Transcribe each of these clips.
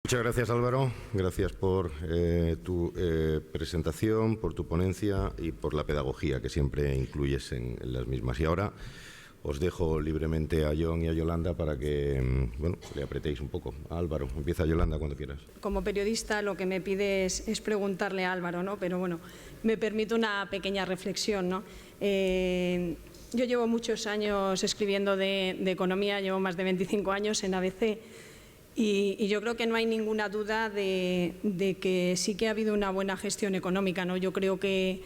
Muchas gracias, Álvaro. Gracias por tu presentación, por tu ponencia y por la pedagogía que siempre incluyes en las mismas. Y ahora os dejo libremente a Jon y a Yolanda para que le apretéis un poco. A Álvaro, empieza Yolanda cuando quieras. Como periodista lo que me pide es preguntarle a Álvaro, ¿no? Pero bueno, me permito una pequeña reflexión, ¿no? Yo llevo muchos años escribiendo de economía, llevo más de 25 años en ABC. Y yo creo que no hay ninguna duda de que sí que ha habido una buena gestión económica, ¿no? Yo creo que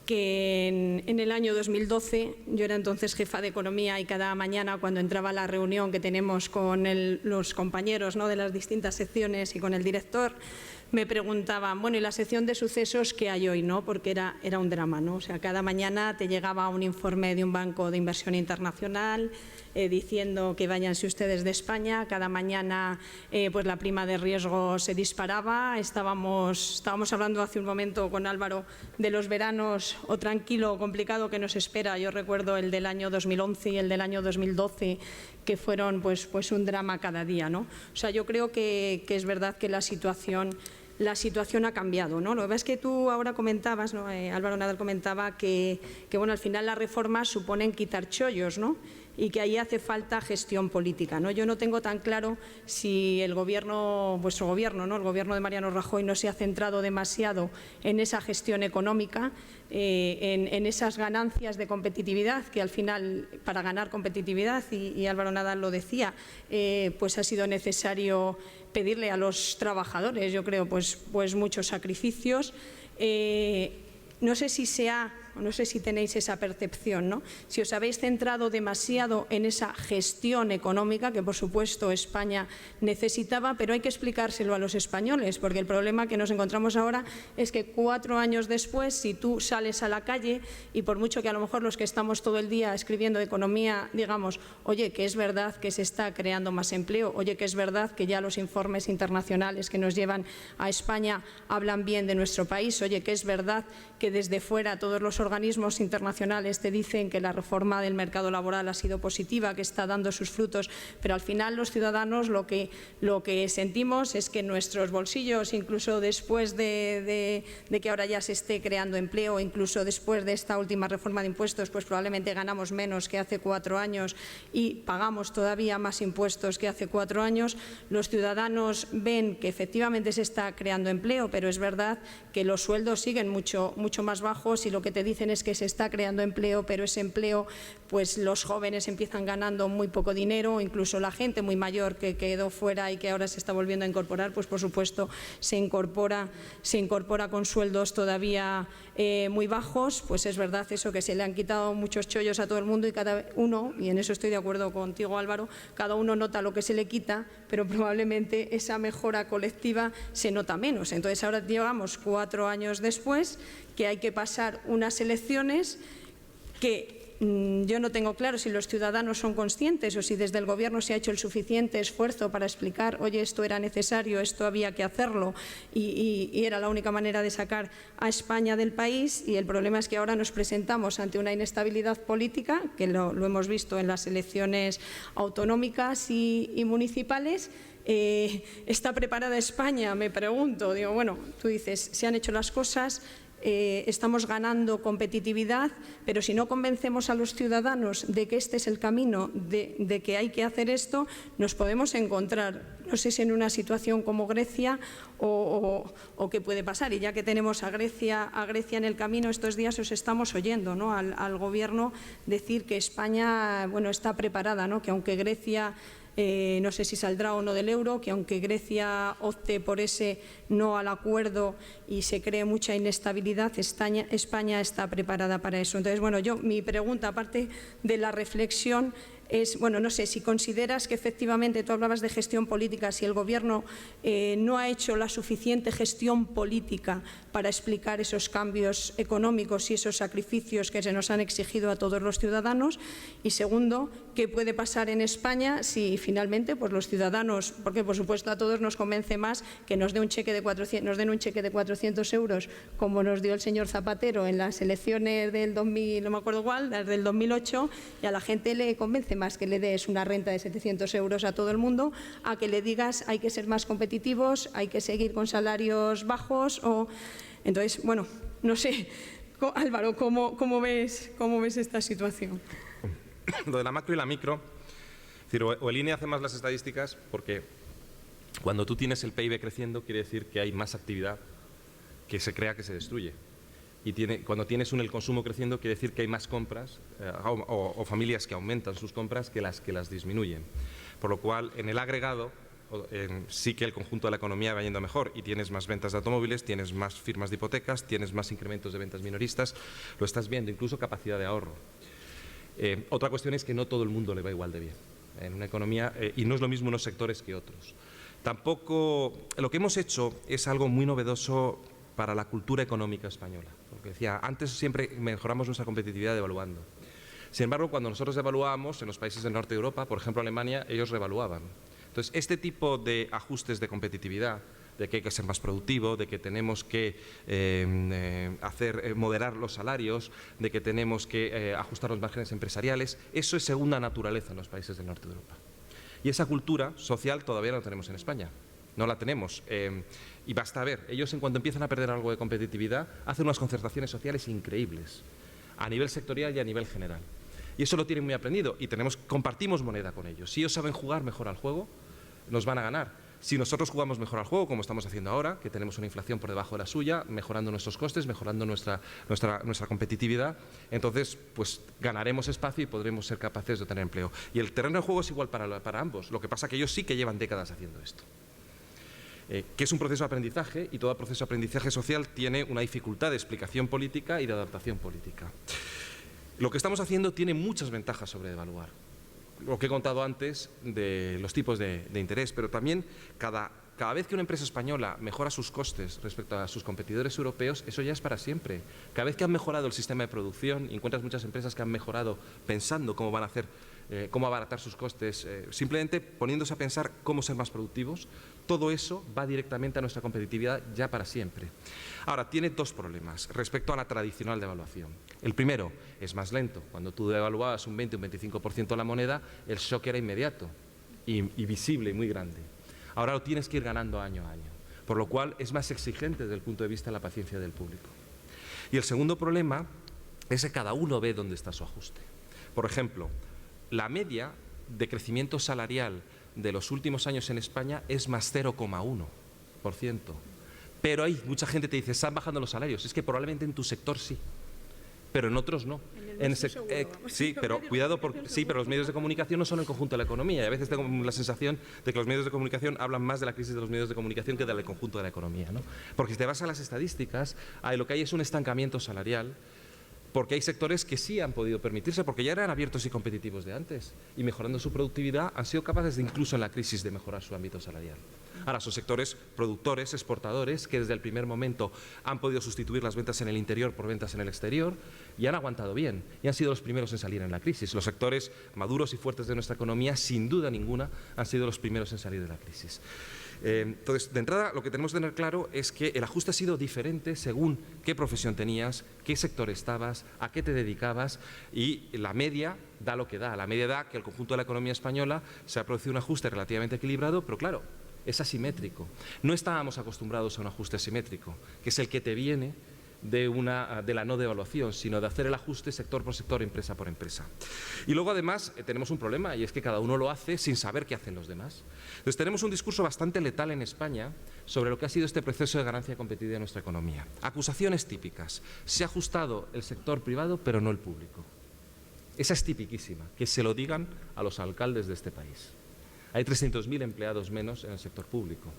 en el año 2012, yo era entonces jefa de economía y cada mañana cuando entraba a la reunión que tenemos con los compañeros, ¿no?, de las distintas secciones y con el director, me preguntaban, bueno, ¿y la sección de sucesos qué hay hoy?, ¿no? Porque era un drama, ¿no? O sea, cada mañana te llegaba un informe de un banco de inversión internacional diciendo que váyanse ustedes de España. Cada mañana pues la prima de riesgo se disparaba. Estábamos hablando hace un momento con Álvaro de los veranos o tranquilo o complicado que nos espera. Yo recuerdo el del año 2011 y el del año 2012, que fueron pues un drama cada día, ¿no? O sea, yo creo que es verdad que la situación ha cambiado, ¿no? Lo que pasa es que tú ahora comentabas, ¿no? Álvaro Nadal comentaba que bueno, al final las reformas suponen quitar chollos, ¿no? Y que ahí hace falta gestión política, ¿no? Yo no tengo tan claro si el gobierno, vuestro gobierno, ¿no?, el gobierno de Mariano Rajoy, no se ha centrado demasiado en esa gestión económica, en esas ganancias de competitividad, que al final, para ganar competitividad, y Álvaro Nadal lo decía, pues ha sido necesario pedirle a los trabajadores, yo creo, pues muchos sacrificios. No sé si tenéis esa percepción, ¿no? Si os habéis centrado demasiado en esa gestión económica, que por supuesto España necesitaba, pero hay que explicárselo a los españoles, porque el problema que nos encontramos ahora es que 4 años después, si tú sales a la calle, y por mucho que a lo mejor los que estamos todo el día escribiendo de economía digamos, oye, que es verdad que se está creando más empleo, oye, que es verdad que ya los informes internacionales que nos llevan a España hablan bien de nuestro país, oye, que es verdad que desde fuera todos los organismos internacionales te dicen que la reforma del mercado laboral ha sido positiva, que está dando sus frutos, pero al final los ciudadanos lo que sentimos es que nuestros bolsillos, incluso después de que ahora ya se esté creando empleo, incluso después de esta última reforma de impuestos, pues probablemente ganamos menos que hace 4 años y pagamos todavía más impuestos que hace 4 años. Los ciudadanos ven que efectivamente se está creando empleo, pero es verdad que los sueldos siguen mucho más bajos y lo que te dicen es que se está creando empleo, pero ese empleo, pues los jóvenes empiezan ganando muy poco dinero, incluso la gente muy mayor que quedó fuera y que ahora se está volviendo a incorporar, pues por supuesto se incorpora con sueldos todavía muy bajos. Pues es verdad eso, que se le han quitado muchos chollos a todo el mundo y cada uno, y en eso estoy de acuerdo contigo, Álvaro, cada uno nota lo que se le quita, pero probablemente esa mejora colectiva se nota menos. Entonces ahora llevamos 4 años después, que hay que pasar unas elecciones que yo no tengo claro si los ciudadanos son conscientes o si desde el Gobierno se ha hecho el suficiente esfuerzo para explicar, oye, esto era necesario, esto había que hacerlo y era la única manera de sacar a España del país. Y el problema es que ahora nos presentamos ante una inestabilidad política, que lo hemos visto en las elecciones autonómicas y municipales. ¿Está preparada España? Me pregunto. Digo, bueno, tú dices, se han hecho las cosas, estamos ganando competitividad, pero si no convencemos a los ciudadanos de que este es el camino, de que hay que hacer esto, nos podemos encontrar, no sé si en una situación como Grecia o qué puede pasar. Y ya que tenemos a Grecia en el camino, estos días os estamos oyendo, ¿no?, al Gobierno decir que España, bueno, está preparada, ¿no?, que aunque Grecia no sé si saldrá o no del euro, que aunque Grecia opte por ese no al acuerdo y se cree mucha inestabilidad, España está preparada para eso. Entonces, bueno, mi pregunta, aparte de la reflexión, es, bueno, no sé, si consideras que efectivamente, tú hablabas de gestión política, si el Gobierno no ha hecho la suficiente gestión política para explicar esos cambios económicos y esos sacrificios que se nos han exigido a todos los ciudadanos. Y segundo, ¿qué puede pasar en España si finalmente pues los ciudadanos, porque por supuesto a todos nos convence más que nos den un cheque de 400 euros, como nos dio el señor Zapatero en las elecciones del 2000, no me acuerdo cuál, las del 2008, y a la gente le convence problema es que le des una renta de 700 euros a todo el mundo, a que le digas hay que ser más competitivos, hay que seguir con salarios bajos. Entonces, bueno, no sé, Álvaro, ¿cómo ves esta situación? Lo de la macro y la micro, es decir, o el INE hace más las estadísticas, porque cuando tú tienes el PIB creciendo quiere decir que hay más actividad que se crea que se destruye. Y cuando tienes el consumo creciendo quiere decir que hay más compras o familias que aumentan sus compras que las disminuyen. Por lo cual, en el agregado, sí que el conjunto de la economía va yendo mejor y tienes más ventas de automóviles, tienes más firmas de hipotecas, tienes más incrementos de ventas minoristas, lo estás viendo, incluso capacidad de ahorro. Otra cuestión es que no todo el mundo le va igual de bien en una economía y no es lo mismo unos sectores que otros. Tampoco, lo que hemos hecho es algo muy novedoso para la cultura económica española. Porque decía, antes siempre mejoramos nuestra competitividad devaluando. Sin embargo, cuando nosotros devaluábamos en los países del norte de Europa, por ejemplo Alemania, ellos revaluaban. Entonces, este tipo de ajustes de competitividad, de que hay que ser más productivo, de que tenemos que moderar los salarios, de que tenemos que ajustar los márgenes empresariales, eso es segunda naturaleza en los países del norte de Europa. Y esa cultura social todavía no la tenemos en España. No la tenemos. Y basta ver, ellos en cuanto empiezan a perder algo de competitividad, hacen unas concertaciones sociales increíbles, a nivel sectorial y a nivel general. Y eso lo tienen muy aprendido y compartimos moneda con ellos. Si ellos saben jugar mejor al juego, nos van a ganar. Si nosotros jugamos mejor al juego, como estamos haciendo ahora, que tenemos una inflación por debajo de la suya, mejorando nuestros costes, mejorando nuestra competitividad, entonces pues ganaremos espacio y podremos ser capaces de tener empleo. Y el terreno de juego es igual para ambos. Lo que pasa es que ellos sí que llevan décadas haciendo esto. Que es un proceso de aprendizaje y todo proceso de aprendizaje social tiene una dificultad de explicación política y de adaptación política. Lo que estamos haciendo tiene muchas ventajas sobre devaluar. Lo que he contado antes de los tipos de interés, pero también cada vez que una empresa española mejora sus costes respecto a sus competidores europeos, eso ya es para siempre. Cada vez que han mejorado el sistema de producción, encuentras muchas empresas que han mejorado pensando cómo van a hacer, cómo abaratar sus costes, simplemente poniéndose a pensar cómo ser más productivos, todo eso va directamente a nuestra competitividad ya para siempre. Ahora, tiene dos problemas respecto a la tradicional devaluación. El primero, es más lento. Cuando tú devaluabas un 20 o un 25% la moneda, el shock era inmediato y visible y muy grande. Ahora lo tienes que ir ganando año a año, por lo cual es más exigente desde el punto de vista de la paciencia del público. Y el segundo problema es que cada uno ve dónde está su ajuste. Por ejemplo, la media de crecimiento salarial de los últimos años en España es más 0,1%. Pero hay mucha gente que te dice, están bajando los salarios. Es que probablemente en tu sector sí, pero en otros no. Sí, pero cuidado, pero los medios de comunicación no son el conjunto de la economía. Y a veces tengo la sensación de que los medios de comunicación hablan más de la crisis de los medios de comunicación que del conjunto de la economía, ¿no? Porque si te vas a las estadísticas, lo que hay es un estancamiento salarial, porque hay sectores que sí han podido permitirse, porque ya eran abiertos y competitivos de antes, y mejorando su productividad han sido capaces de, incluso en la crisis, de mejorar su ámbito salarial. Ahora, son sectores productores, exportadores, que desde el primer momento han podido sustituir las ventas en el interior por ventas en el exterior y han aguantado bien y han sido los primeros en salir en la crisis. Los sectores maduros y fuertes de nuestra economía, sin duda ninguna, han sido los primeros en salir de la crisis. Entonces, de entrada, lo que tenemos que tener claro es que el ajuste ha sido diferente según qué profesión tenías, qué sector estabas, a qué te dedicabas, y la media da lo que da. La media da que el conjunto de la economía española se ha producido un ajuste relativamente equilibrado, pero claro, es asimétrico. No estábamos acostumbrados a un ajuste asimétrico, que es el que te viene de la no devaluación, sino de hacer el ajuste sector por sector, empresa por empresa. Y luego, además, tenemos un problema, y es que cada uno lo hace sin saber qué hacen los demás. Entonces, tenemos un discurso bastante letal en España sobre lo que ha sido este proceso de ganancia competitiva de nuestra economía. Acusaciones típicas. Se ha ajustado el sector privado, pero no el público. Esa es tipiquísima, que se lo digan a los alcaldes de este país. Hay 300.000 empleados menos en el sector público.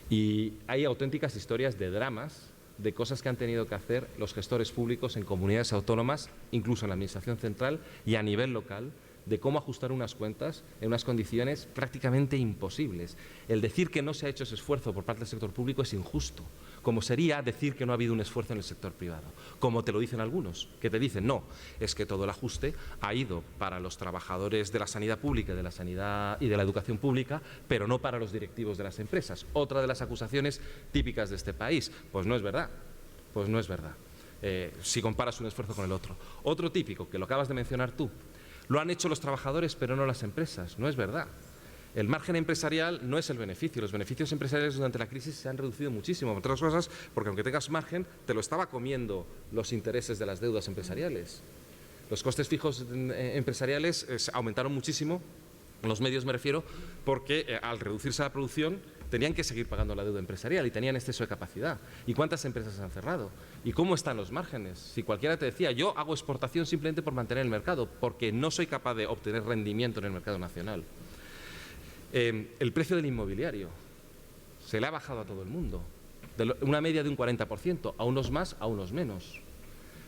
Y hay auténticas historias de dramas, de cosas que han tenido que hacer los gestores públicos en comunidades autónomas, incluso en la Administración central y a nivel local, de cómo ajustar unas cuentas en unas condiciones prácticamente imposibles. El decir que no se ha hecho ese esfuerzo por parte del sector público es injusto, como sería decir que no ha habido un esfuerzo en el sector privado, como te lo dicen algunos, que te dicen no, es que todo el ajuste ha ido para los trabajadores de la sanidad pública, de la sanidad y de la educación pública, pero no para los directivos de las empresas. Otra de las acusaciones típicas de este país. Pues no es verdad, si comparas un esfuerzo con el otro. Otro típico, que lo acabas de mencionar tú. Lo han hecho los trabajadores, pero no las empresas. No es verdad. El margen empresarial no es el beneficio. Los beneficios empresariales durante la crisis se han reducido muchísimo, entre otras cosas, porque aunque tengas margen, te lo estaba comiendo los intereses de las deudas empresariales. Los costes fijos empresariales aumentaron muchísimo, los medios me refiero, porque al reducirse la producción tenían que seguir pagando la deuda empresarial y tenían exceso de capacidad. ¿Y cuántas empresas han cerrado? ¿Y cómo están los márgenes? Si cualquiera te decía, yo hago exportación simplemente por mantener el mercado, porque no soy capaz de obtener rendimiento en el mercado nacional. El precio del inmobiliario se le ha bajado a todo el mundo, de una media de un 40%, a unos más, a unos menos.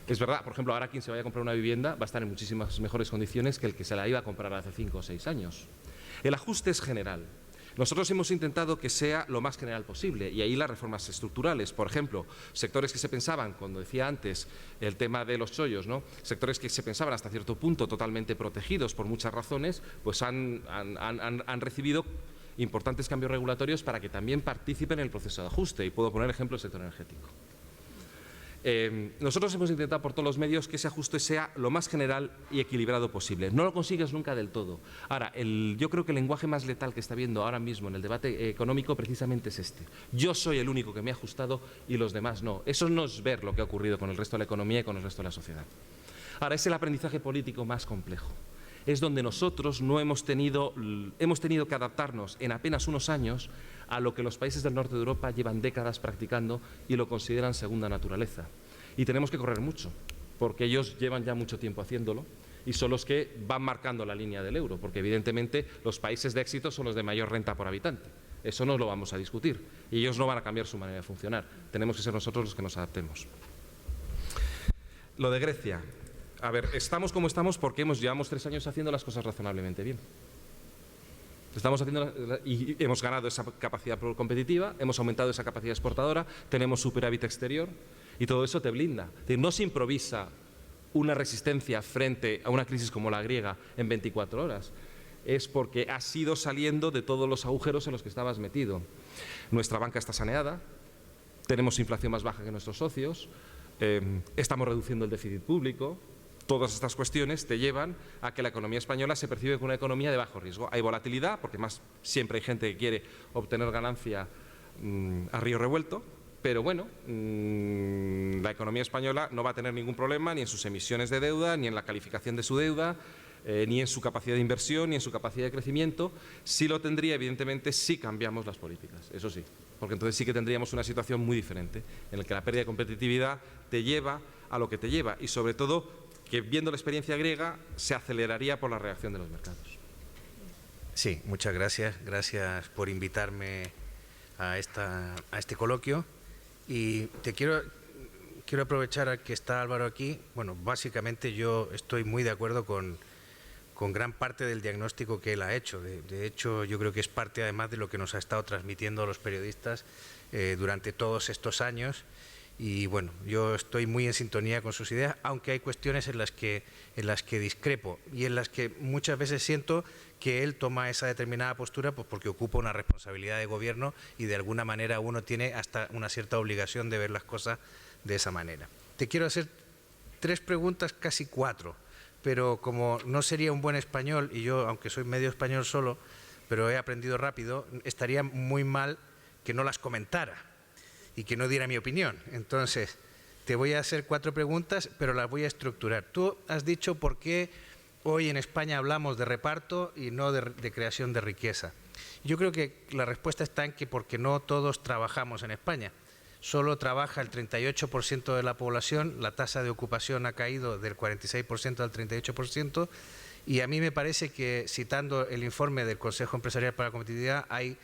Es verdad, por ejemplo, ahora quien se vaya a comprar una vivienda va a estar en muchísimas mejores condiciones que el que se la iba a comprar hace 5 o 6 años. El ajuste es general. Nosotros hemos intentado que sea lo más general posible y ahí las reformas estructurales, por ejemplo, sectores que se pensaban, cuando decía antes el tema de los chollos, ¿no? Sectores que se pensaban hasta cierto punto totalmente protegidos por muchas razones, pues han recibido importantes cambios regulatorios para que también participen en el proceso de ajuste. Y puedo poner ejemplo el sector energético. Nosotros hemos intentado por todos los medios que ese ajuste sea lo más general y equilibrado posible. No lo consigues nunca del todo. Ahora, yo creo que el lenguaje más letal que está habiendo ahora mismo en el debate económico precisamente es este. Yo soy el único que me he ajustado y los demás no. Eso no es ver lo que ha ocurrido con el resto de la economía y con el resto de la sociedad. Ahora, es el aprendizaje político más complejo. Es donde nosotros no hemos tenido que adaptarnos en apenas unos años a lo que los países del norte de Europa llevan décadas practicando y lo consideran segunda naturaleza. Y tenemos que correr mucho, porque ellos llevan ya mucho tiempo haciéndolo y son los que van marcando la línea del euro, porque evidentemente los países de éxito son los de mayor renta por habitante. Eso no lo vamos a discutir y ellos no van a cambiar su manera de funcionar. Tenemos que ser nosotros los que nos adaptemos. Lo de Grecia. A ver, estamos como estamos porque llevamos 3 años haciendo las cosas razonablemente bien. Estamos haciendo y hemos ganado esa capacidad competitiva, hemos aumentado esa capacidad exportadora, tenemos superávit exterior y todo eso te blinda. Es decir, no se improvisa una resistencia frente a una crisis como la griega en 24 horas. Es porque has ido saliendo de todos los agujeros en los que estabas metido. Nuestra banca está saneada, tenemos inflación más baja que nuestros socios, estamos reduciendo el déficit público. Todas estas cuestiones te llevan a que la economía española se percibe como una economía de bajo riesgo. Hay volatilidad, porque más siempre hay gente que quiere obtener ganancia a río revuelto, pero bueno, la economía española no va a tener ningún problema ni en sus emisiones de deuda, ni en la calificación de su deuda, ni en su capacidad de inversión, ni en su capacidad de crecimiento. Sí lo tendría, evidentemente, si cambiamos las políticas, eso sí, porque entonces sí que tendríamos una situación muy diferente, en la que la pérdida de competitividad te lleva a lo que te lleva y, sobre todo, que viendo la experiencia griega se aceleraría por la reacción de los mercados. Sí, muchas gracias. Gracias por invitarme a este coloquio. Y te quiero aprovechar a que está Álvaro aquí. Bueno, básicamente yo estoy muy de acuerdo con gran parte del diagnóstico que él ha hecho. De hecho, yo creo que es parte además de lo que nos ha estado transmitiendo a los periodistas durante todos estos años. Y bueno, yo estoy muy en sintonía con sus ideas, aunque hay cuestiones en las que discrepo y en las que muchas veces siento que él toma esa determinada postura pues porque ocupa una responsabilidad de gobierno y de alguna manera uno tiene hasta una cierta obligación de ver las cosas de esa manera. Te quiero hacer 3 preguntas, casi 4, pero como no sería un buen español, y yo, aunque soy medio español solo, pero he aprendido rápido, estaría muy mal que no las comentara y que no diera mi opinión. Entonces, te voy a hacer 4 preguntas, pero las voy a estructurar. Tú has dicho por qué hoy en España hablamos de reparto y no de creación de riqueza. Yo creo que la respuesta está en que porque no todos trabajamos en España. Solo trabaja el 38% de la población, la tasa de ocupación ha caído del 46% al 38%, y a mí me parece que, citando el informe del Consejo Empresarial para la Competitividad, hay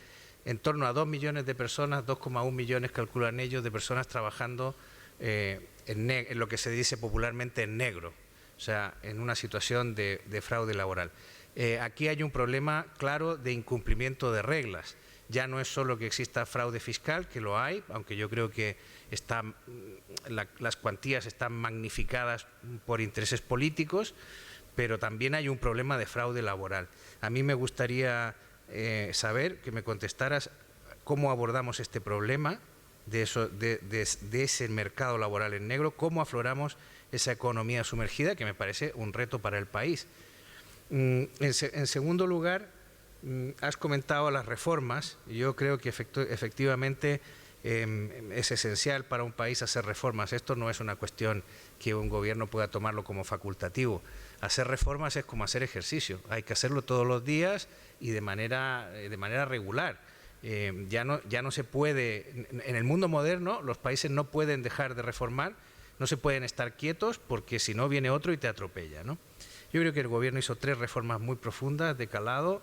en torno a 2 millones de personas, 2,1 millones calculan ellos, de personas trabajando en lo que se dice popularmente en negro, o sea, en una situación de fraude laboral. Aquí hay un problema claro de incumplimiento de reglas. Ya no es solo que exista fraude fiscal, que lo hay, aunque yo creo que las cuantías están magnificadas por intereses políticos, pero también hay un problema de fraude laboral. A mí me gustaría saber, que me contestaras cómo abordamos este problema de ese mercado laboral en negro, cómo afloramos esa economía sumergida, que me parece un reto para el país. En segundo lugar, has comentado las reformas. Yo creo que efectivamente es esencial para un país hacer reformas. Esto no es una cuestión que un gobierno pueda tomarlo como facultativo. Hacer reformas es como hacer ejercicio. Hay que hacerlo todos los días y de manera regular. Ya no se puede, en el mundo moderno los países no pueden dejar de reformar, no se pueden estar quietos porque si no viene otro y te atropella, ¿no? Yo creo que el gobierno hizo 3 reformas muy profundas de calado.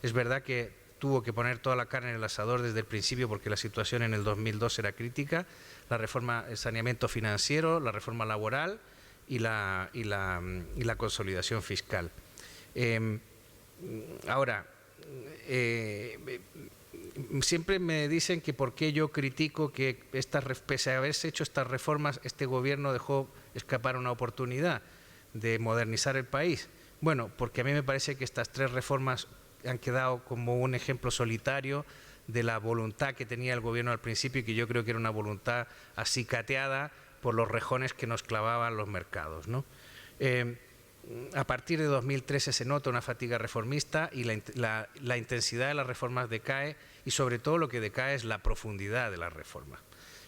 Es verdad que tuvo que poner toda la carne en el asador desde el principio porque la situación en el 2002 era crítica. La reforma del saneamiento financiero, la reforma laboral y la consolidación fiscal. Ahora, siempre me dicen que por qué yo critico que pese a haberse hecho estas reformas, este gobierno dejó escapar una oportunidad de modernizar el país. Bueno, porque a mí me parece que estas 3 reformas han quedado como un ejemplo solitario de la voluntad que tenía el gobierno al principio y que yo creo que era una voluntad acicateada por los rejones que nos clavaban los mercados, ¿no? A partir de 2013 se nota una fatiga reformista y la intensidad de las reformas decae y sobre todo lo que decae es la profundidad de las reformas.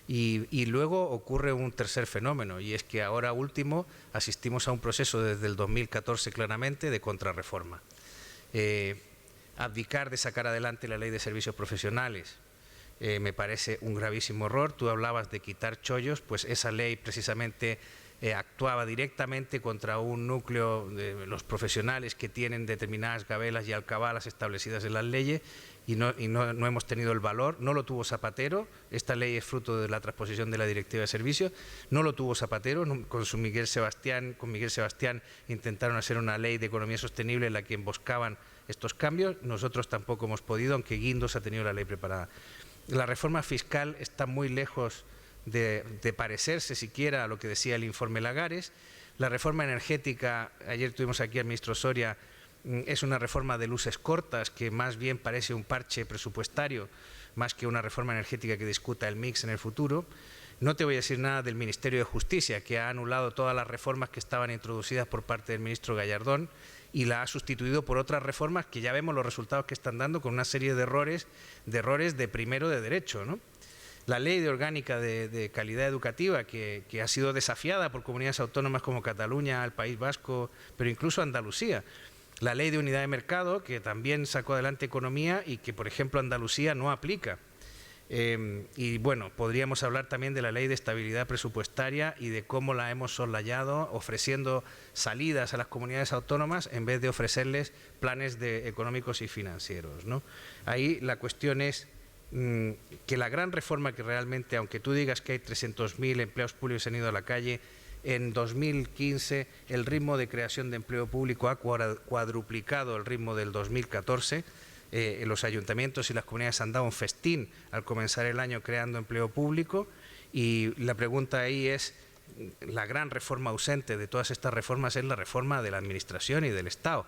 Y luego ocurre un tercer fenómeno y es que ahora último asistimos a un proceso desde el 2014 claramente de contrarreforma. Abdicar de sacar adelante la ley de servicios profesionales me parece un gravísimo error. Tú hablabas de quitar chollos, pues esa ley precisamente actuaba directamente contra un núcleo de los profesionales que tienen determinadas gabelas y alcabalas establecidas en las leyes y no hemos tenido el valor. No lo tuvo Zapatero, esta ley es fruto de la transposición de la Directiva de Servicios, no lo tuvo Zapatero, con Miguel Sebastián intentaron hacer una ley de economía sostenible en la que emboscaban estos cambios, nosotros tampoco hemos podido, aunque Guindos ha tenido la ley preparada. La reforma fiscal está muy lejos de parecerse siquiera a lo que decía el informe Lagares. La reforma energética, ayer tuvimos aquí al ministro Soria, es una reforma de luces cortas que más bien parece un parche presupuestario más que una reforma energética que discuta el mix en el futuro. No te voy a decir nada del Ministerio de Justicia, que ha anulado todas las reformas que estaban introducidas por parte del ministro Gallardón y la ha sustituido por otras reformas que ya vemos los resultados que están dando con una serie de errores de primero de derecho, ¿no? La ley de orgánica de calidad educativa que ha sido desafiada por comunidades autónomas como Cataluña, el País Vasco, pero incluso Andalucía. La ley de unidad de mercado que también sacó adelante economía y que, por ejemplo, Andalucía no aplica. Y bueno, podríamos hablar también de la ley de estabilidad presupuestaria y de cómo la hemos soslayado ofreciendo salidas a las comunidades autónomas en vez de ofrecerles planes económicos y financieros, ¿no? Ahí la cuestión es que la gran reforma que realmente, aunque tú digas que hay 300.000 empleados públicos que han ido a la calle, en 2015 el ritmo de creación de empleo público ha cuadruplicado el ritmo del 2014. Los ayuntamientos y las comunidades han dado un festín al comenzar el año creando empleo público y la pregunta ahí es, la gran reforma ausente de todas estas reformas es la reforma de la Administración y del Estado.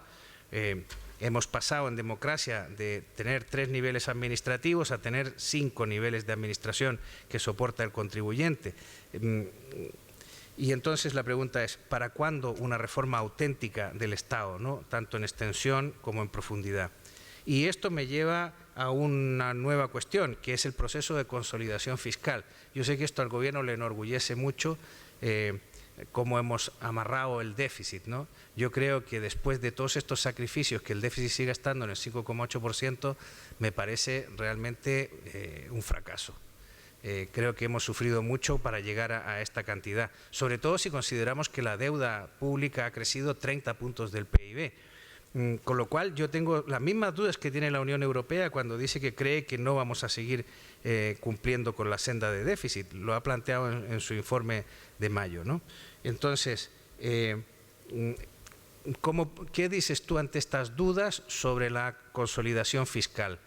Hemos pasado en democracia de tener 3 niveles administrativos a tener 5 niveles de administración que soporta el contribuyente. Y entonces la pregunta es, ¿para cuándo una reforma auténtica del Estado, ¿no? Tanto en extensión como en profundidad? Y esto me lleva a una nueva cuestión, que es el proceso de consolidación fiscal. Yo sé que esto al Gobierno le enorgullece mucho, cómo hemos amarrado el déficit, ¿no? Yo creo que después de todos estos sacrificios, que el déficit siga estando en el 5,8%, me parece realmente un fracaso. Creo que hemos sufrido mucho para llegar a esta cantidad, sobre todo si consideramos que la deuda pública ha crecido 30 puntos del PIB. Con lo cual yo tengo las mismas dudas que tiene la Unión Europea cuando dice que cree que no vamos a seguir cumpliendo con la senda de déficit. Lo ha planteado en su informe de mayo, ¿no? Entonces, ¿qué dices tú ante estas dudas sobre la consolidación fiscal?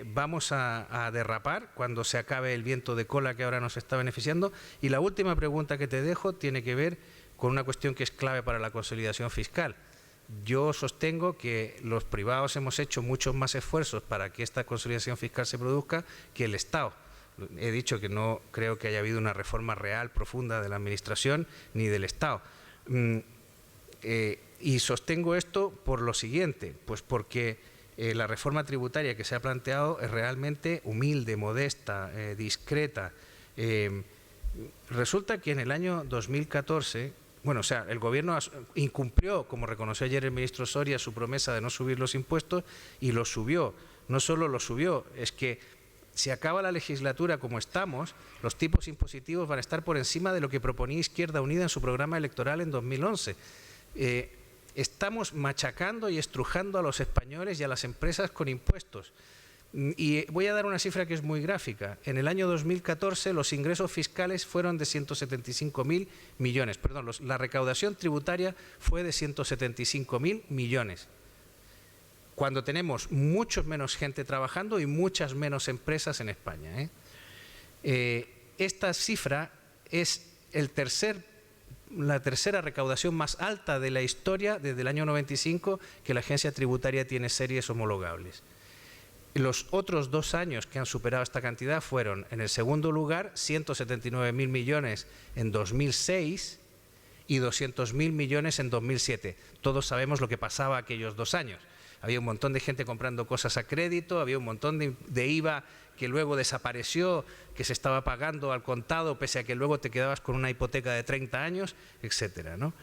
¿Vamos a derrapar cuando se acabe el viento de cola que ahora nos está beneficiando? Y la última pregunta que te dejo tiene que ver con una cuestión que es clave para la consolidación fiscal. Yo sostengo que los privados hemos hecho muchos más esfuerzos para que esta consolidación fiscal se produzca que el Estado. He dicho que no creo que haya habido una reforma real, profunda de la Administración ni del Estado. Y sostengo esto por lo siguiente, pues porque la reforma tributaria que se ha planteado es realmente humilde, modesta, discreta. Resulta que en el año 2014, bueno, o sea, el Gobierno incumplió, como reconoció ayer el ministro Soria, su promesa de no subir los impuestos y los subió. No solo los subió, es que si acaba la legislatura como estamos, los tipos impositivos van a estar por encima de lo que proponía Izquierda Unida en su programa electoral en 2011. Estamos machacando y estrujando a los españoles y a las empresas con impuestos. Y voy a dar una cifra que es muy gráfica. En el año 2014 los ingresos fiscales fueron de 175.000 millones. Perdón, la recaudación tributaria fue de 175.000 millones. Cuando tenemos mucho menos gente trabajando y muchas menos empresas en España. Esta cifra es la tercera recaudación más alta de la historia desde el año 95 que la agencia tributaria tiene series homologables. Los otros 2 años que han superado esta cantidad fueron, en el segundo lugar, 179.000 millones en 2006 y 200.000 millones en 2007. Todos sabemos lo que pasaba aquellos 2 años. Había un montón de gente comprando cosas a crédito, había un montón de IVA que luego desapareció, que se estaba pagando al contado, pese a que luego te quedabas con una hipoteca de 30 años, etcétera, ¿no?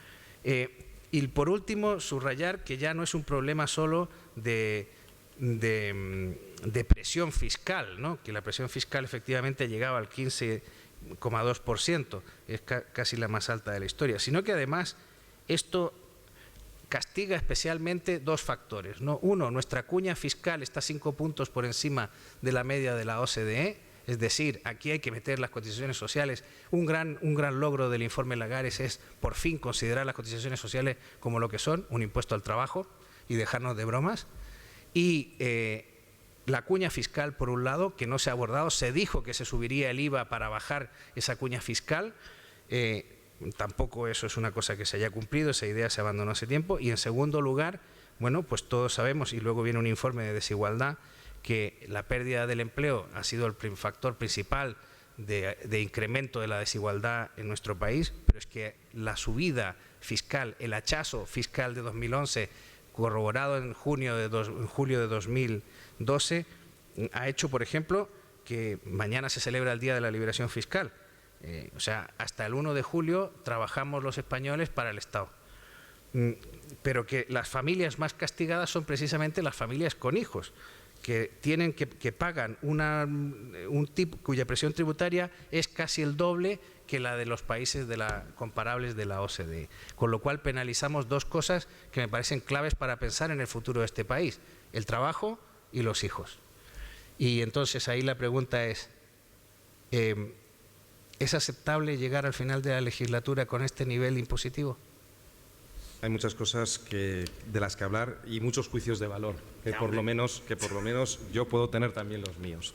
Y por último, subrayar que ya no es un problema solo de presión fiscal, ¿no? Que la presión fiscal efectivamente llegaba al 15,2%, es casi la más alta de la historia, sino que además esto castiga especialmente 2 factores, ¿no? Uno, nuestra cuña fiscal está 5 puntos por encima de la media de la OCDE, es decir, aquí hay que meter las cotizaciones sociales. Un gran logro del informe Lagares es por fin considerar las cotizaciones sociales como lo que son, un impuesto al trabajo, y dejarnos de bromas. Y la cuña fiscal, por un lado, que no se ha abordado, se dijo que se subiría el IVA para bajar esa cuña fiscal, tampoco eso es una cosa que se haya cumplido, esa idea se abandonó hace tiempo. Y en segundo lugar, bueno, pues todos sabemos, y luego viene un informe de desigualdad, que la pérdida del empleo ha sido el factor principal de incremento de la desigualdad en nuestro país, pero es que la subida fiscal, el hachazo fiscal de 2011, corroborado en julio de 2012, ha hecho, por ejemplo, que mañana se celebra el Día de la Liberación Fiscal. O sea, hasta el 1 de julio trabajamos los españoles para el Estado. Pero que las familias más castigadas son precisamente las familias con hijos, que pagan un tipo cuya presión tributaria es casi el doble que la de los países comparables de la OCDE. Con lo cual penalizamos 2 cosas que me parecen claves para pensar en el futuro de este país: el trabajo y los hijos. Y entonces ahí la pregunta es, ¿es aceptable llegar al final de la legislatura con este nivel impositivo? Hay muchas cosas de las que hablar y muchos juicios de valor, que por lo menos yo puedo tener también los míos.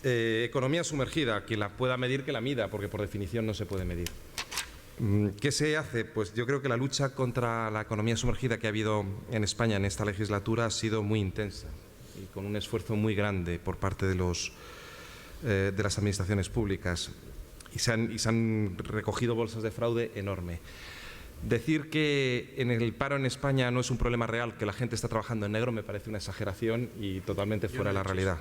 Economía sumergida, quien la pueda medir que la mida, porque por definición no se puede medir. ¿Qué se hace? Pues yo creo que la lucha contra la economía sumergida que ha habido en España en esta legislatura ha sido muy intensa y con un esfuerzo muy grande por parte de las administraciones públicas, y se han recogido bolsas de fraude enorme. Decir que en el paro en España no es un problema real, que la gente está trabajando en negro, me parece una exageración y totalmente fuera de la realidad.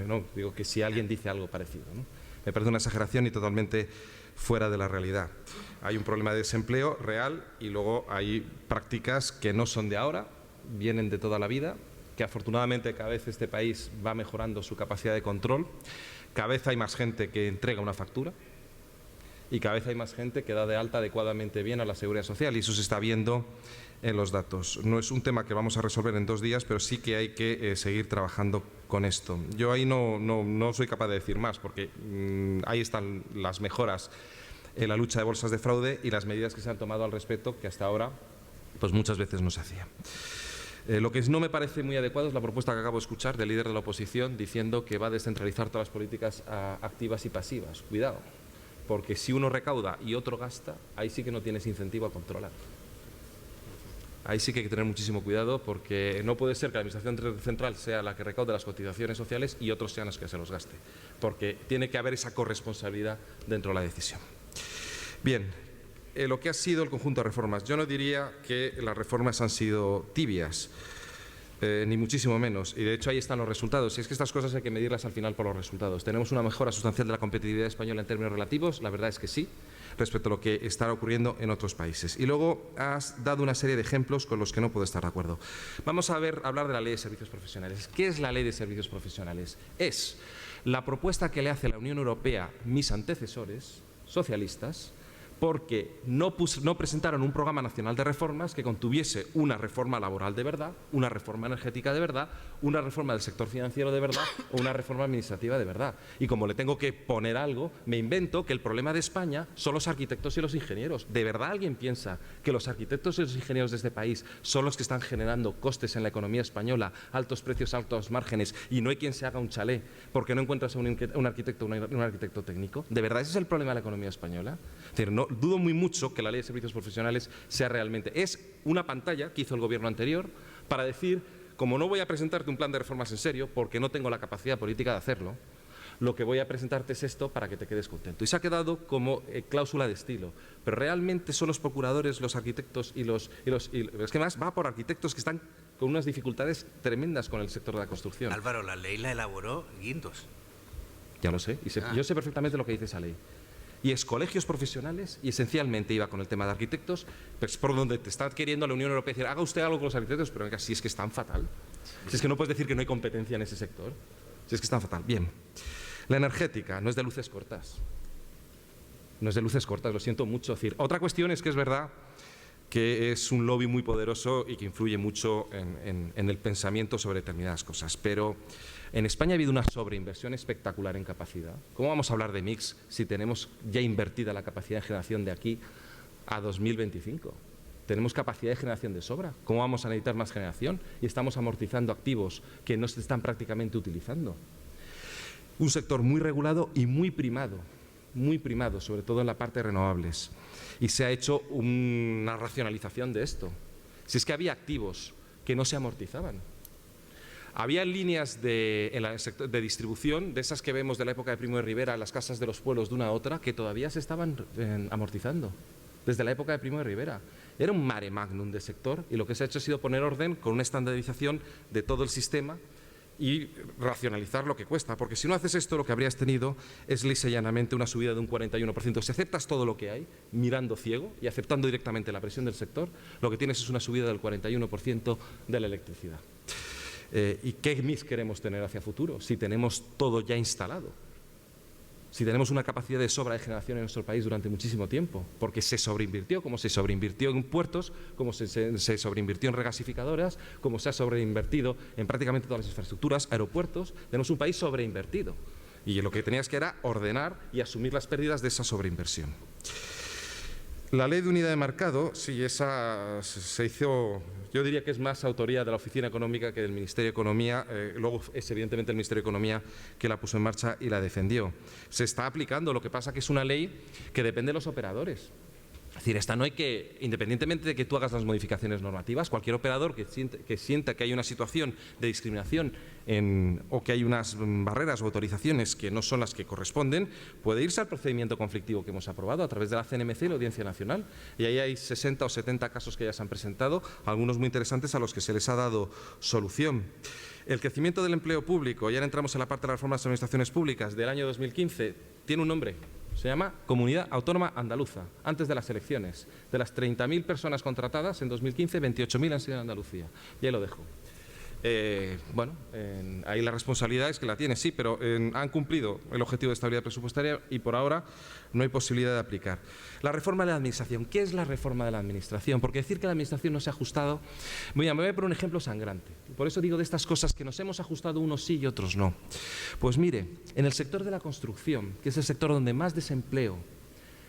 No, digo que si alguien dice algo parecido, ¿no? Me parece una exageración y totalmente fuera de la realidad. Hay un problema de desempleo real y luego hay prácticas que no son de ahora, vienen de toda la vida, que afortunadamente cada vez este país va mejorando su capacidad de control, cada vez hay más gente que entrega una factura y cada vez hay más gente que da de alta adecuadamente bien a la Seguridad Social, y eso se está viendo en los datos. No es un tema que vamos a resolver en 2 días, pero sí que hay que seguir trabajando con esto. Yo ahí no soy capaz de decir más, porque ahí están las mejoras en la lucha de bolsas de fraude y las medidas que se han tomado al respecto, que hasta ahora pues muchas veces no se hacía. Lo que no me parece muy adecuado es la propuesta que acabo de escuchar del líder de la oposición diciendo que va a descentralizar todas las políticas activas y pasivas. Cuidado, porque si uno recauda y otro gasta, ahí sí que no tienes incentivo a controlar. Ahí sí que hay que tener muchísimo cuidado, porque no puede ser que la Administración Central sea la que recaude las cotizaciones sociales y otros sean los que se los gaste, porque tiene que haber esa corresponsabilidad dentro de la decisión. Bien, lo que ha sido el conjunto de reformas. Yo no diría que las reformas han sido tibias, ni muchísimo menos. Y de hecho ahí están los resultados. Y es que estas cosas hay que medirlas al final por los resultados. ¿Tenemos una mejora sustancial de la competitividad española en términos relativos? La verdad es que sí, respecto a lo que está ocurriendo en otros países. Y luego has dado una serie de ejemplos con los que no puedo estar de acuerdo. Vamos a hablar de la Ley de Servicios Profesionales. ¿Qué es la Ley de Servicios Profesionales? Es la propuesta que le hace la Unión Europea, mis antecesores socialistas, porque no presentaron un programa nacional de reformas que contuviese una reforma laboral de verdad, una reforma energética de verdad, una reforma del sector financiero de verdad o una reforma administrativa de verdad. Y como le tengo que poner algo, me invento que el problema de España son los arquitectos y los ingenieros. ¿De verdad alguien piensa que los arquitectos y los ingenieros de este país son los que están generando costes en la economía española, altos precios, altos márgenes, y no hay quien se haga un chalet porque no encuentras a un arquitecto o un arquitecto técnico? ¿De verdad ese es el problema de la economía española? Es decir, no, dudo muy mucho que la Ley de Servicios Profesionales sea realmente. Es una pantalla que hizo el gobierno anterior para decir, como no voy a presentarte un plan de reformas en serio, porque no tengo la capacidad política de hacerlo, lo que voy a presentarte es esto para que te quedes contento. Y se ha quedado como cláusula de estilo. Pero realmente son los procuradores, los arquitectos es que más va por arquitectos que están con unas dificultades tremendas con el sector de la construcción. Álvaro, la ley la elaboró Guindos. Ya lo sé. Yo sé perfectamente lo que dice esa ley. Y es colegios profesionales, y esencialmente iba con el tema de arquitectos, pues por donde te está queriendo la Unión Europea decir, haga usted algo con los arquitectos, pero venga, si es que es tan fatal, si es que no puedes decir que no hay competencia en ese sector, si es que es tan fatal. Bien, la energética no es de luces cortas, no es de luces cortas, lo siento mucho. Es decir, otra cuestión es que es verdad que es un lobby muy poderoso y que influye mucho en el pensamiento sobre determinadas cosas, pero en España ha habido una sobreinversión espectacular en capacidad. ¿Cómo vamos a hablar de mix si tenemos ya invertida la capacidad de generación de aquí a 2025? Tenemos capacidad de generación de sobra. ¿Cómo vamos a necesitar más generación? Y estamos amortizando activos que no se están prácticamente utilizando. Un sector muy regulado y muy primado, sobre todo en la parte de renovables. Y se ha hecho una racionalización de esto. Si es que había activos que no se amortizaban. Había líneas en el sector de distribución, de esas que vemos de la época de Primo de Rivera, las casas de los pueblos de una a otra, que todavía se estaban amortizando, desde la época de Primo de Rivera. Era un mare magnum de sector y lo que se ha hecho ha sido poner orden con una estandarización de todo el sistema y racionalizar lo que cuesta, porque si no haces esto, lo que habrías tenido es lisa y llanamente una subida de un 41%. Si aceptas todo lo que hay, mirando ciego y aceptando directamente la presión del sector, lo que tienes es una subida del 41% de la electricidad. ¿Y qué mix queremos tener hacia futuro si tenemos todo ya instalado? Si tenemos una capacidad de sobra de generación en nuestro país durante muchísimo tiempo, porque se sobreinvirtió, como se sobreinvirtió en puertos, como se sobreinvirtió en regasificadoras, como se ha sobreinvertido en prácticamente todas las infraestructuras, aeropuertos, tenemos un país sobreinvertido. Y lo que tenías que era ordenar y asumir las pérdidas de esa sobreinversión. La ley de unidad de mercado, sí, esa se hizo, yo diría que es más autoría de la Oficina Económica que del Ministerio de Economía, luego es evidentemente el Ministerio de Economía que la puso en marcha y la defendió. Se está aplicando, lo que pasa que es una ley que depende de los operadores. Es decir, esta no hay que, independientemente de que tú hagas las modificaciones normativas, cualquier operador que sienta que hay una situación de discriminación o que hay unas barreras o autorizaciones que no son las que corresponden, puede irse al procedimiento conflictivo que hemos aprobado a través de la CNMC y la Audiencia Nacional. Y ahí hay 60 o 70 casos que ya se han presentado, algunos muy interesantes a los que se les ha dado solución. El crecimiento del empleo público, ya entramos en la parte de la reforma de las administraciones públicas del año 2015, tiene un nombre. Se llama Comunidad Autónoma Andaluza, antes de las elecciones. De las 30.000 personas contratadas en 2015, 28.000 han sido en Andalucía. Y ahí lo dejo. Ahí la responsabilidad es que la tiene, sí, pero han cumplido el objetivo de estabilidad presupuestaria y por ahora no hay posibilidad de aplicar. La reforma de la Administración. ¿Qué es la reforma de la Administración? Porque decir que la Administración no se ha ajustado... me voy a poner un ejemplo sangrante. Por eso digo de estas cosas que nos hemos ajustado unos sí y otros no. Pues mire, en el sector de la construcción, que es el sector donde más desempleo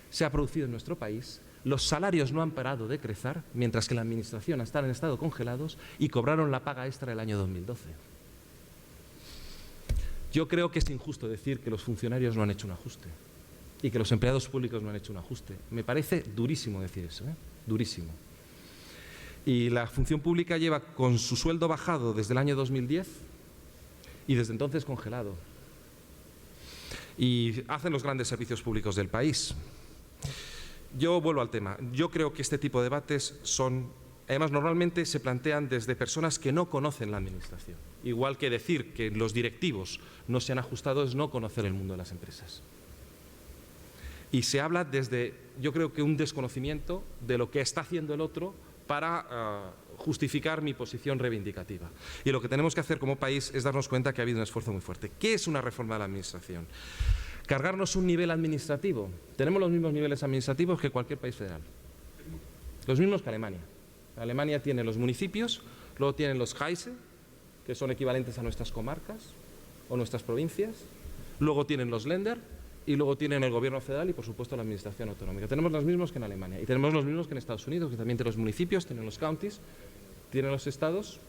se ha producido en nuestro país, los salarios no han parado de crecer, mientras que la Administración están en estado congelados y cobraron la paga extra del año 2012. Yo creo que es injusto decir que los funcionarios no han hecho un ajuste y que los empleados públicos no han hecho un ajuste. Me parece durísimo decir eso, durísimo. Y la función pública lleva con su sueldo bajado desde el año 2010 y desde entonces congelado. Y hacen los grandes servicios públicos del país. Yo vuelvo al tema. Yo creo que este tipo de debates además normalmente se plantean desde personas que no conocen la administración. Igual que decir que los directivos no se han ajustado es no conocer el mundo de las empresas. Y se habla desde, yo creo que un desconocimiento de lo que está haciendo el otro para justificar mi posición reivindicativa. Y lo que tenemos que hacer como país es darnos cuenta que ha habido un esfuerzo muy fuerte. ¿Qué es una reforma de la administración? Cargarnos un nivel administrativo. Tenemos los mismos niveles administrativos que cualquier país federal. Los mismos que Alemania. Alemania tiene los municipios, luego tienen los Kreise, que son equivalentes a nuestras comarcas o nuestras provincias, luego tienen los Länder y luego tienen el gobierno federal y, por supuesto, la administración autonómica. Tenemos los mismos que en Alemania y tenemos los mismos que en Estados Unidos, que también tienen los municipios, tienen los counties, tienen los estados,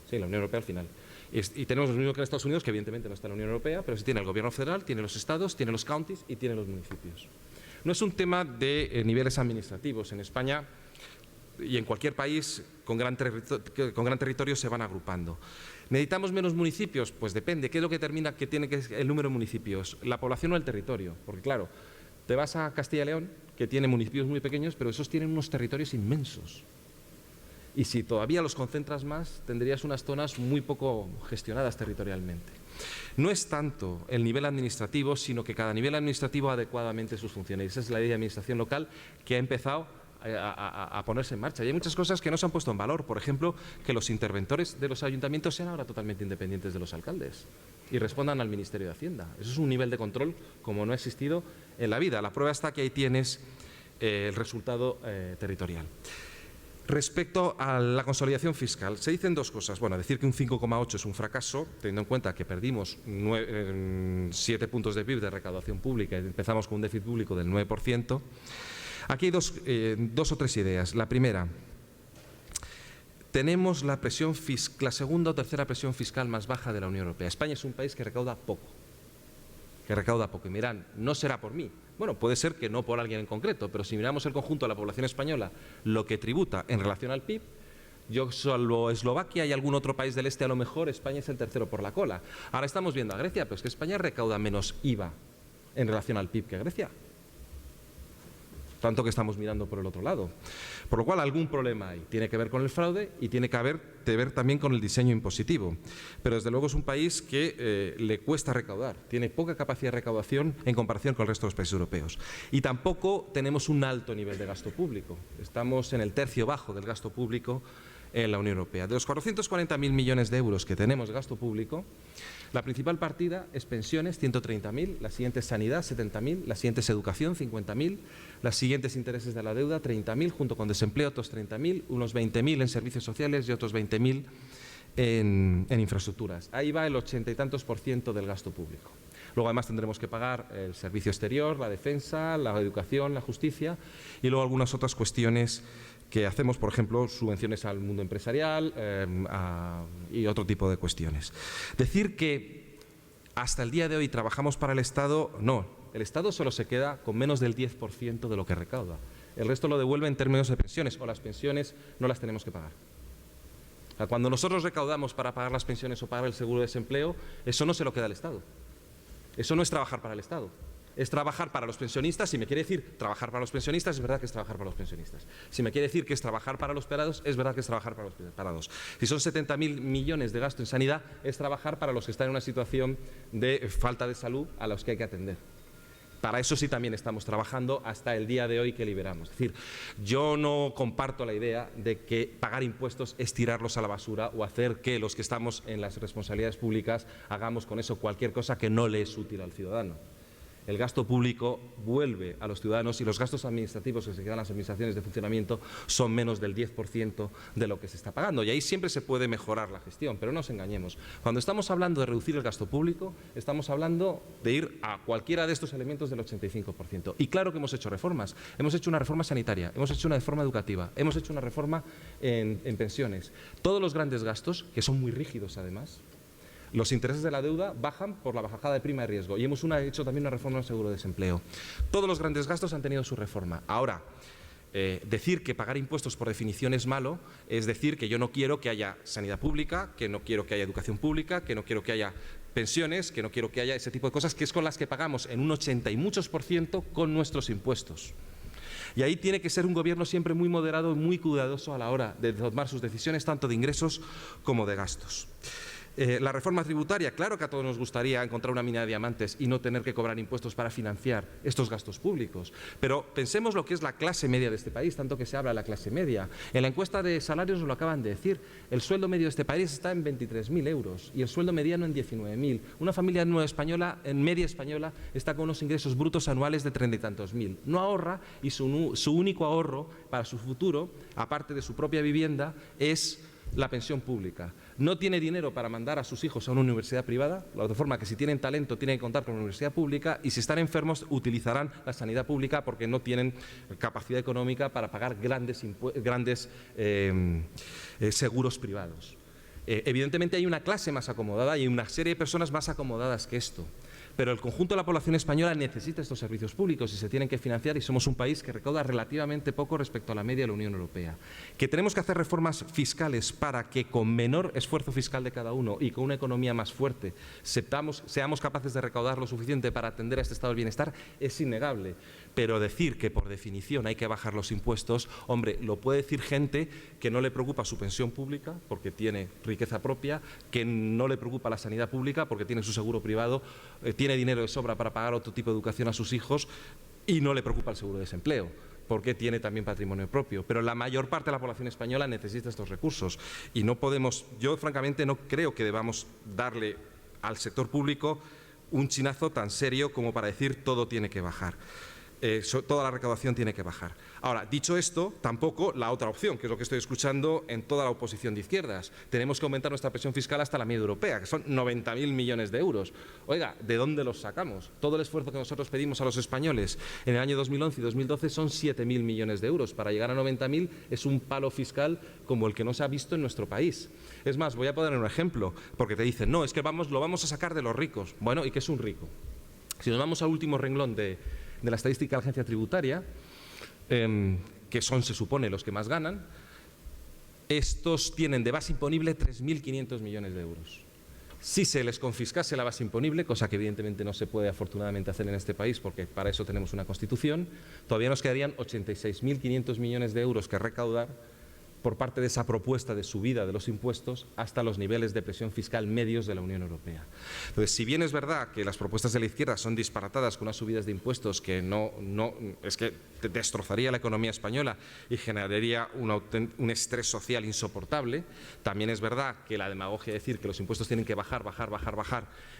sí, la Unión Europea al final. Y tenemos los mismos que en Estados Unidos, que evidentemente no está en la Unión Europea, pero sí tiene el gobierno federal, tiene los estados, tiene los counties y tiene los municipios. No es un tema de niveles administrativos. En España y en cualquier país con gran territorio se van agrupando. ¿Necesitamos menos municipios? Pues depende. ¿Qué es lo que determina que tiene que el número de municipios? ¿La población o el territorio? Porque claro, te vas a Castilla y León, que tiene municipios muy pequeños, pero esos tienen unos territorios inmensos. Y si todavía los concentras más, tendrías unas zonas muy poco gestionadas territorialmente. No es tanto el nivel administrativo, sino que cada nivel administrativo adecuadamente sus funciones. Esa es la ley de administración local que ha empezado a ponerse en marcha. Y hay muchas cosas que no se han puesto en valor. Por ejemplo, que los interventores de los ayuntamientos sean ahora totalmente independientes de los alcaldes y respondan al Ministerio de Hacienda. Eso es un nivel de control como no ha existido en la vida. La prueba está que ahí tienes el resultado territorial. Respecto a la consolidación fiscal, se dicen dos cosas. Bueno, decir que un 5,8 es un fracaso, teniendo en cuenta que perdimos 7 puntos de PIB de recaudación pública y empezamos con un déficit público del 9%. Aquí hay dos o tres ideas. La primera, tenemos la segunda o tercera presión fiscal más baja de la Unión Europea. España es un país que recauda poco. Y mirán, no será por mí. Bueno, puede ser que no por alguien en concreto, pero si miramos el conjunto de la población española, lo que tributa en relación al PIB, yo salvo Eslovaquia y algún otro país del este, a lo mejor España es el tercero por la cola. Ahora estamos viendo a Grecia, pero es que España recauda menos IVA en relación al PIB que Grecia. Tanto que estamos mirando por el otro lado. Por lo cual algún problema hay. Tiene que ver con el fraude y tiene que ver también con el diseño impositivo. Pero desde luego es un país que le cuesta recaudar. Tiene poca capacidad de recaudación en comparación con el resto de los países europeos. Y tampoco tenemos un alto nivel de gasto público. Estamos en el tercio bajo del gasto público en la Unión Europea. De los 440.000 millones de euros que tenemos de gasto público, la principal partida es pensiones, 130.000, la siguiente es sanidad, 70.000, la siguiente es educación, 50.000, las siguientes intereses de la deuda, 30.000, junto con desempleo, otros 30.000, unos 20.000 en servicios sociales y otros 20.000 en infraestructuras. Ahí va el 80 y tantos % del gasto público. Luego además tendremos que pagar el servicio exterior, la defensa, la educación, la justicia y luego algunas otras cuestiones que hacemos, por ejemplo, subvenciones al mundo empresarial y otro tipo de cuestiones. Decir que hasta el día de hoy trabajamos para el Estado, no. El Estado solo se queda con menos del 10% de lo que recauda. El resto lo devuelve en términos de pensiones, o las pensiones no las tenemos que pagar. O sea, cuando nosotros recaudamos para pagar las pensiones o pagar el seguro de desempleo, eso no se lo queda al Estado. Eso no es trabajar para el Estado. Es trabajar para los pensionistas. Si me quiere decir trabajar para los pensionistas, es verdad que es trabajar para los pensionistas. Si me quiere decir que es trabajar para los parados, es verdad que es trabajar para los parados. Si son 70.000 millones de gasto en sanidad, es trabajar para los que están en una situación de falta de salud a los que hay que atender. Para eso sí también estamos trabajando hasta el día de hoy que liberamos. Es decir, yo no comparto la idea de que pagar impuestos es tirarlos a la basura o hacer que los que estamos en las responsabilidades públicas hagamos con eso cualquier cosa que no le es útil al ciudadano. El gasto público vuelve a los ciudadanos y los gastos administrativos que se quedan en las administraciones de funcionamiento son menos del 10% de lo que se está pagando. Y ahí siempre se puede mejorar la gestión, pero no nos engañemos. Cuando estamos hablando de reducir el gasto público, estamos hablando de ir a cualquiera de estos elementos del 85%. Y claro que hemos hecho reformas. Hemos hecho una reforma sanitaria, hemos hecho una reforma educativa, hemos hecho una reforma en pensiones. Todos los grandes gastos, que son muy rígidos además, los intereses de la deuda bajan por la bajada de prima de riesgo y hemos hecho también una reforma en el seguro de desempleo. Todos los grandes gastos han tenido su reforma. Ahora, decir que pagar impuestos por definición es malo es decir que yo no quiero que haya sanidad pública, que no quiero que haya educación pública, que no quiero que haya pensiones, que no quiero que haya ese tipo de cosas que es con las que pagamos en un 80 y muchos % con nuestros impuestos. Y ahí tiene que ser un gobierno siempre muy moderado y muy cuidadoso a la hora de tomar sus decisiones, tanto de ingresos como de gastos. La reforma tributaria, claro que a todos nos gustaría encontrar una mina de diamantes y no tener que cobrar impuestos para financiar estos gastos públicos, pero pensemos lo que es la clase media de este país, tanto que se habla de la clase media. En la encuesta de salarios nos lo acaban de decir, el sueldo medio de este país está en 23.000 euros y el sueldo mediano en 19.000. Una familia en media española está con unos ingresos brutos anuales de 30 y tantos mil. No ahorra y su único ahorro para su futuro, aparte de su propia vivienda, es la pensión pública. No tiene dinero para mandar a sus hijos a una universidad privada, de forma que si tienen talento tienen que contar con una universidad pública, y si están enfermos utilizarán la sanidad pública porque no tienen capacidad económica para pagar grandes seguros privados. Evidentemente hay una clase más acomodada y hay una serie de personas más acomodadas que esto. Pero el conjunto de la población española necesita estos servicios públicos y se tienen que financiar, y somos un país que recauda relativamente poco respecto a la media de la Unión Europea. Que tenemos que hacer reformas fiscales para que con menor esfuerzo fiscal de cada uno y con una economía más fuerte seamos capaces de recaudar lo suficiente para atender a este estado del bienestar es innegable. Pero decir que por definición hay que bajar los impuestos, hombre, lo puede decir gente que no le preocupa su pensión pública porque tiene riqueza propia, que no le preocupa la sanidad pública porque tiene su seguro privado, tiene dinero de sobra para pagar otro tipo de educación a sus hijos y no le preocupa el seguro de desempleo porque tiene también patrimonio propio. Pero la mayor parte de la población española necesita estos recursos y no podemos, yo francamente no creo que debamos darle al sector público un chinazo tan serio como para decir todo tiene que bajar. Toda la recaudación tiene que bajar. Ahora, dicho esto, tampoco la otra opción, que es lo que estoy escuchando en toda la oposición de izquierdas. Tenemos que aumentar nuestra presión fiscal hasta la media europea, que son 90.000 millones de euros. Oiga, ¿de dónde los sacamos? Todo el esfuerzo que nosotros pedimos a los españoles en el año 2011 y 2012 son 7.000 millones de euros. Para llegar a 90.000 es un palo fiscal como el que no se ha visto en nuestro país. Es más, voy a poner un ejemplo, porque te dicen, no, es que lo vamos a sacar de los ricos. Bueno, ¿y qué es un rico? Si nos vamos al último renglón de la estadística de la agencia tributaria, que son, se supone, los que más ganan, estos tienen de base imponible 3.500 millones de euros. Si se les confiscase la base imponible, cosa que evidentemente no se puede afortunadamente hacer en este país porque para eso tenemos una Constitución, todavía nos quedarían 86.500 millones de euros que recaudar por parte de esa propuesta de subida de los impuestos hasta los niveles de presión fiscal medios de la Unión Europea. Entonces, si bien es verdad que las propuestas de la izquierda son disparatadas con unas subidas de impuestos que es que destrozaría la economía española y generaría un estrés social insoportable, también es verdad que la demagogia de decir que los impuestos tienen que bajar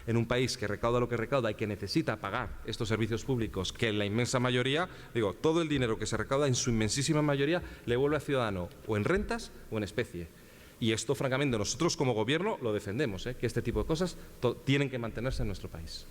en un país que recauda lo que recauda y que necesita pagar estos servicios públicos, que en la inmensa mayoría, digo, todo el dinero que se recauda en su inmensísima mayoría le vuelve al ciudadano o en rentas o en especie. Y esto, francamente, nosotros como gobierno lo defendemos, que este tipo de cosas tienen que mantenerse en nuestro país.